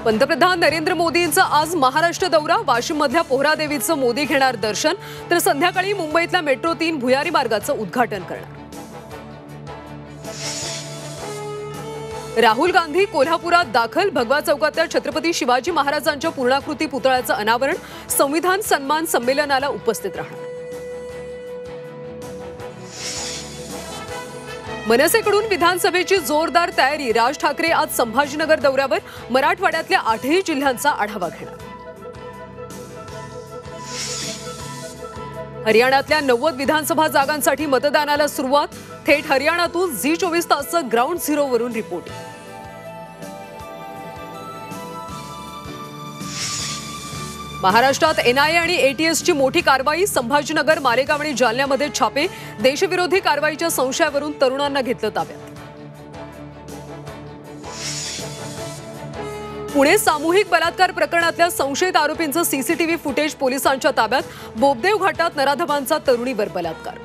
पंतप्रधान नरेंद्र मोदींचा आज महाराष्ट्र दौरा। वाशिममधल्या पोहरादेवीचं मोदी घेणार दर्शन, तर संध्याकाळी मुंबईतल्या मेट्रो 3 भुयारी मार्गाचं उद्घाटन करणार। राहुल गांधी कोल्हापुरात दाखल। भगवा चौकातल्या छत्रपती शिवाजी महाराजांच्या पूर्णाकृती पुतळ्याचं अनावरण। संविधान सन्मान संमेलनाला उपस्थित राहणार। मनसेकडून विधानसभेची जोरदार तयारी। राज ठाकरे आज संभाजीनगर दौऱ्यावर। मराठवाड्यातल्या 8ही जिल्ह्यांचा आढावा घेणार। हरियाणातल्या 90 विधानसभा जागांसाठी मतदानाला सुरुवात। थेट हरियाणातून झी24 तासचं ग्राउंड झिरो वरून रिपोर्ट। महाराष्ट्रात एनआयए आणि एटीएसची मोठी कारवाई। संभाजीनगर, मालेगाव आणि जालन्यामध्ये छापे। देशविरोधी कारवाईच्या संशयावरून तरुणांना घेतलं ताब्यात। पुणे सामूहिक बलात्कार प्रकरणातल्या संशयित आरोपींचं सीसीटीव्ही फुटेज पोलिसांच्या ताब्यात। बोबदेव घाटात नराधमांचा तरुणीवर बलात्कार।